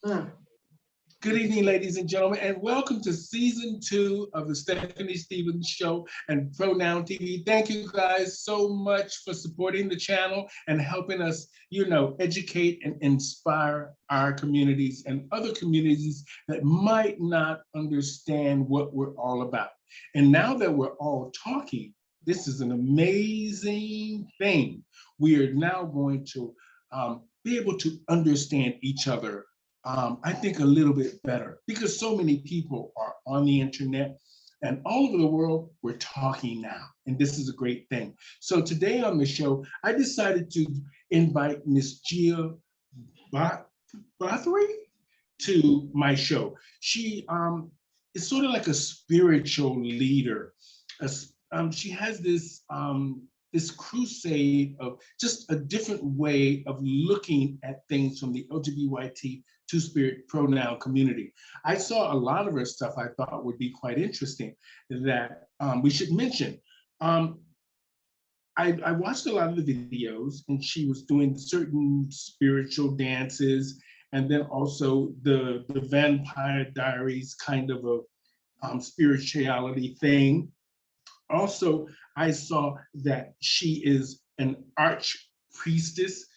Mm. Good evening, ladies and gentlemen, and welcome to season 2 of the Stephanie Stevens Show and Pronoun TV. Thank you guys so much for supporting the channel and helping us, educate and inspire our communities and other communities that might not understand what we're all about. And now that we're all talking, this is an amazing thing. We are now going to be able to understand each other, I think, a little bit better, because so many people are on the internet and all over the world, we're talking now, and this is a great thing. So today on the show, I decided to invite Miss Gia Bathory to my show. She is sort of like a spiritual leader. She has this crusade of just a different way of looking at things from the LGBT two-spirit pronoun community. I saw a lot of her stuff I thought would be quite interesting that we should mention. I watched a lot of the videos, and she was doing certain spiritual dances, and then also the Vampire Diaries kind of a spirituality thing. Also, I saw that she is an arch priestess,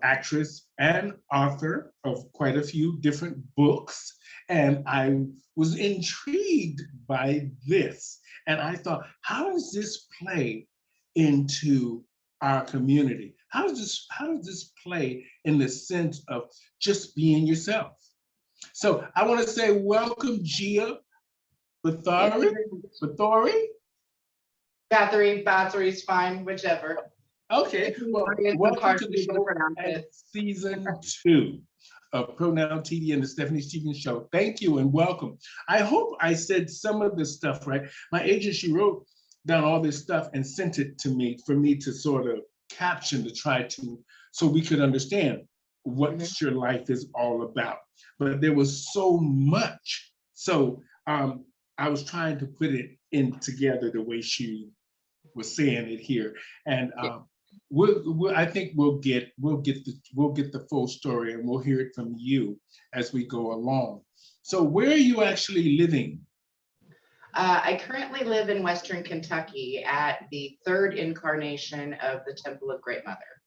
actress, and author of quite a few different books. And I was intrigued by this. And I thought, how does this play into our community? How does this play in the sense of just being yourself? So I want to say welcome, Gia Bathory. Bathory's fine, whichever. Okay, well, welcome to the show at season 2 of Pronoun TV and the Stephanie Stevens Show. Thank you and welcome. I hope I said some of this stuff right. My agent, she wrote down all this stuff and sent it to me for me to sort of caption to try to, so we could understand what your life is all about. But there was so much. So I was trying to put it in together the way she was saying it here, and I think we'll get the full story, and we'll hear it from you as we go along. So where are you actually living? I currently live in Western Kentucky at the 3rd incarnation of the Temple of Great Mother.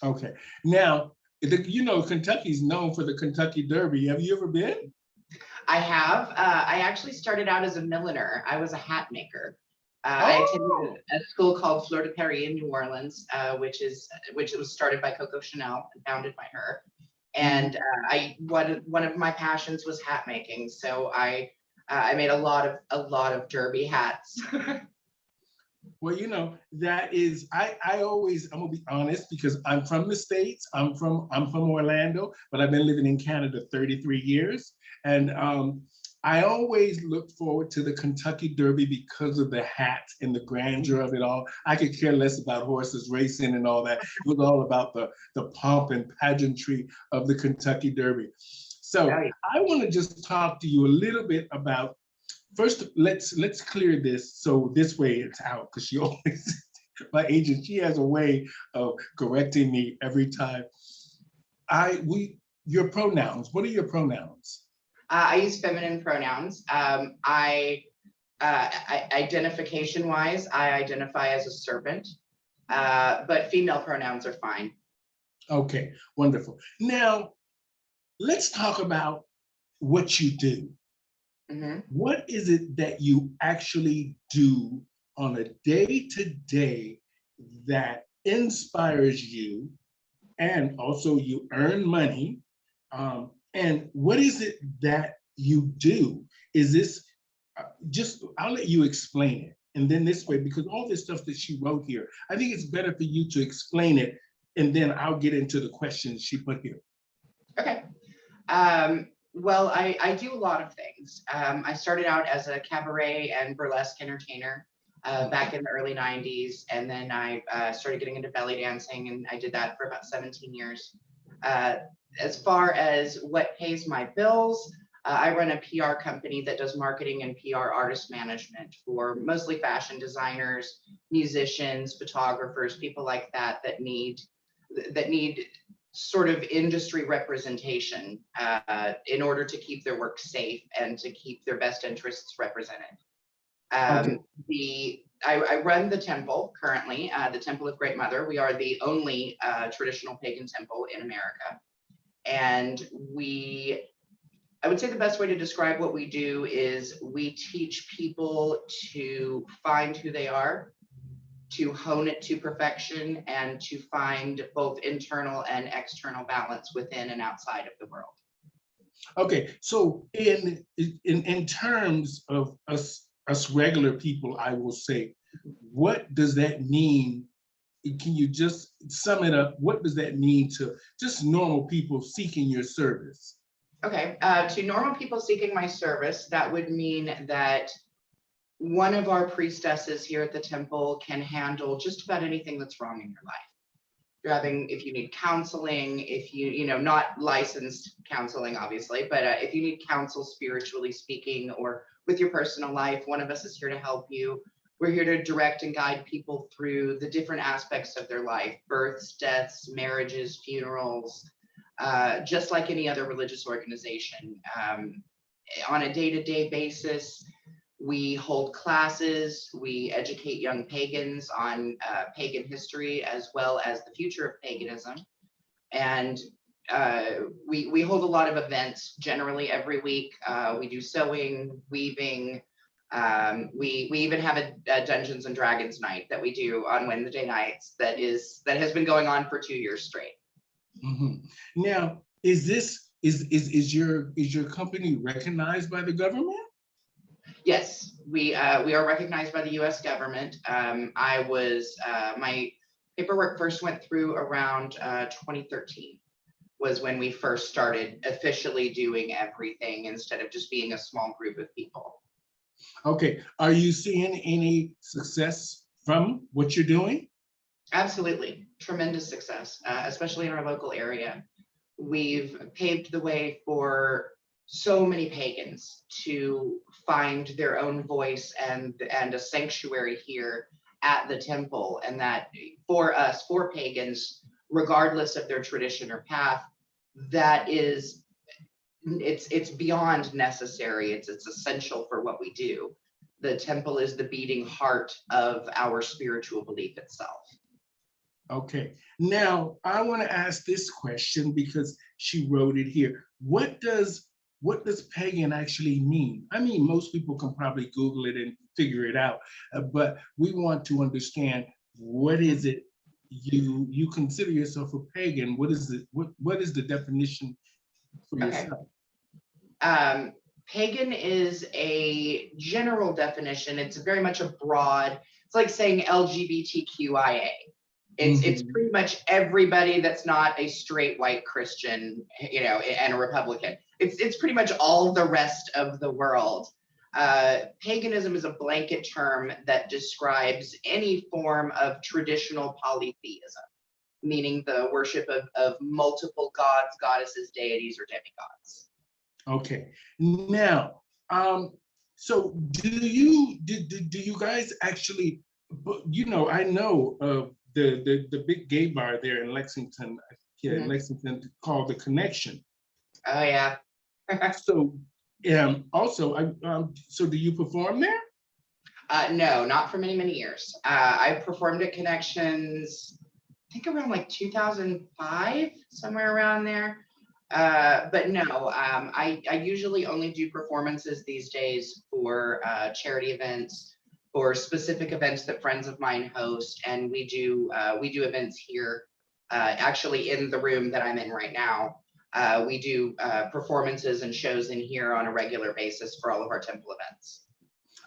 Okay, now Kentucky's known for the Kentucky Derby. Have you ever been? I have. I actually started out as a milliner. I was a hat maker. I attended a school called Fleur de Paris in New Orleans, which was started by Coco Chanel and founded by her. And one of my passions was hat making, so I made a lot of derby hats. Well, that is, I'm gonna be honest, because I'm from the States. I'm from Orlando, but I've been living in Canada 33 years, and I always look forward to the Kentucky Derby because of the hats and the grandeur of it all. I could care less about horses racing and all that. It was all about the pomp and pageantry of the Kentucky Derby. So I want to just talk to you a little bit about, first, let's clear this so this way it's out, because she always, my agent, she has a way of correcting me every time. Your pronouns, what are your pronouns? I use feminine pronouns. Identification-wise, I identify as a serpent, but female pronouns are fine. Okay, wonderful. Now, let's talk about what you do. What is it that you actually do on a day-to-day that inspires you, and also you earn money? And what is it that you do? Is this I'll let you explain it. And then this way, because all this stuff that she wrote here, I think it's better for you to explain it, and then I'll get into the questions she put here. Okay. Well, I do a lot of things. I started out as a cabaret and burlesque entertainer back in the early 90s. And then I started getting into belly dancing, and I did that for about 17 years. As far as what pays my bills, I run a PR company that does marketing and PR artist management for mostly fashion designers, musicians, photographers, people like that need sort of industry representation in order to keep their work safe and to keep their best interests represented. Okay. I run the temple currently, the Temple of Great Mother. We are the only traditional pagan temple in America. And I would say the best way to describe what we do is we teach people to find who they are, to hone it to perfection, and to find both internal and external balance within and outside of the world. Okay, so in terms of us regular people, I will say, what does that mean? Can you just sum it up? What does that mean to just normal people seeking your service? Okay, to normal people seeking my service, that would mean that one of our priestesses here at the temple can handle just about anything that's wrong in your life. If you need counseling, if you know, not licensed counseling, obviously, but if you need counsel, spiritually speaking, or with your personal life, one of us is here to help you. We're here to direct and guide people through the different aspects of their life: births, deaths, marriages, funerals, just like any other religious organization. On a day-to-day basis, we hold classes, we educate young pagans on pagan history as well as the future of paganism. And we hold a lot of events generally every week. We do sewing, weaving. We even have a Dungeons and Dragons night that we do on Wednesday nights that has been going on for 2 years straight. Mm-hmm. Now, is your company recognized by the government? Yes, we are recognized by the U.S. government. My paperwork first went through around 2013 was when we first started officially doing everything instead of just being a small group of people. Okay, are you seeing any success from what you're doing? Absolutely, tremendous success, especially in our local area. We've paved the way for so many pagans to find their own voice and a sanctuary here at the temple, and that for us, for pagans, regardless of their tradition or path, it's beyond necessary. It's essential for what we do. The temple is the beating heart of our spiritual belief itself. Okay, now I want to ask this question because she wrote it here. What does pagan actually mean? I mean, most people can probably Google it and figure it out, but we want to understand, what is it you consider yourself a pagan? What is it? What is the definition for yourself? Okay. Pagan is a general definition. It's very much a broad, it's like saying LGBTQIA. It's pretty much everybody that's not a straight white Christian, you know, and a Republican. It's pretty much all the rest of the world. Paganism is a blanket term that describes any form of traditional polytheism, meaning the worship of multiple gods, goddesses, deities, or demigods. Okay, now, so do you guys actually, you know, I know of the big gay bar there in Lexington, Lexington, called The Connection. Oh yeah. So, also, so do you perform there? No, not for many years. I performed at Connections, I think around like 2005, somewhere around there. But no, I usually only do performances these days for charity events, for specific events that friends of mine host, and we do events here, actually in the room that I'm in right now. We do performances and shows in here on a regular basis for all of our temple events.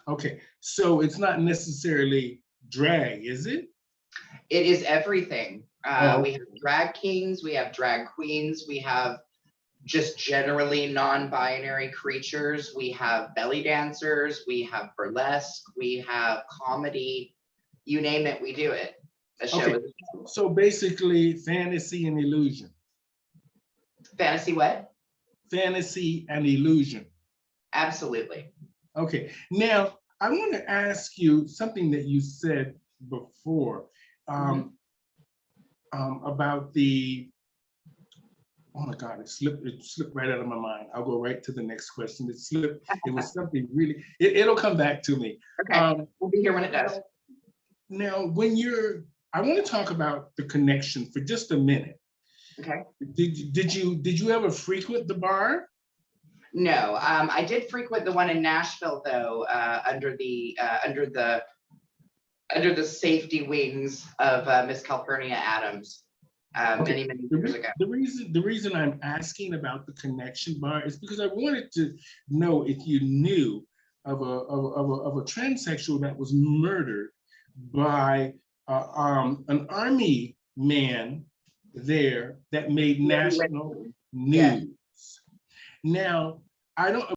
Okay, so it's not necessarily drag, is it? It is everything. We have drag kings, we have drag queens, we have just generally non-binary creatures. We have belly dancers, we have burlesque, we have comedy, you name it, we do it. Okay, so basically fantasy and illusion. Fantasy what? Fantasy and illusion. Absolutely. Okay, now I want to ask you something that you said before about the Oh my God, it slipped right out of my mind. I'll go right to the next question. It slipped. It was something really, it'll come back to me. Okay, we'll be here when it does. Now, I want to talk about the connection for just a minute. Okay. Did you ever frequent the bar? No, I did frequent the one in Nashville though, under the safety wings of Miss Calpurnia Adams, Okay. many years ago. The reason I'm asking about the connection bar is because I wanted to know if you knew of a transsexual that was murdered by an army man there that made Yeah, national yeah. news. Now, I don't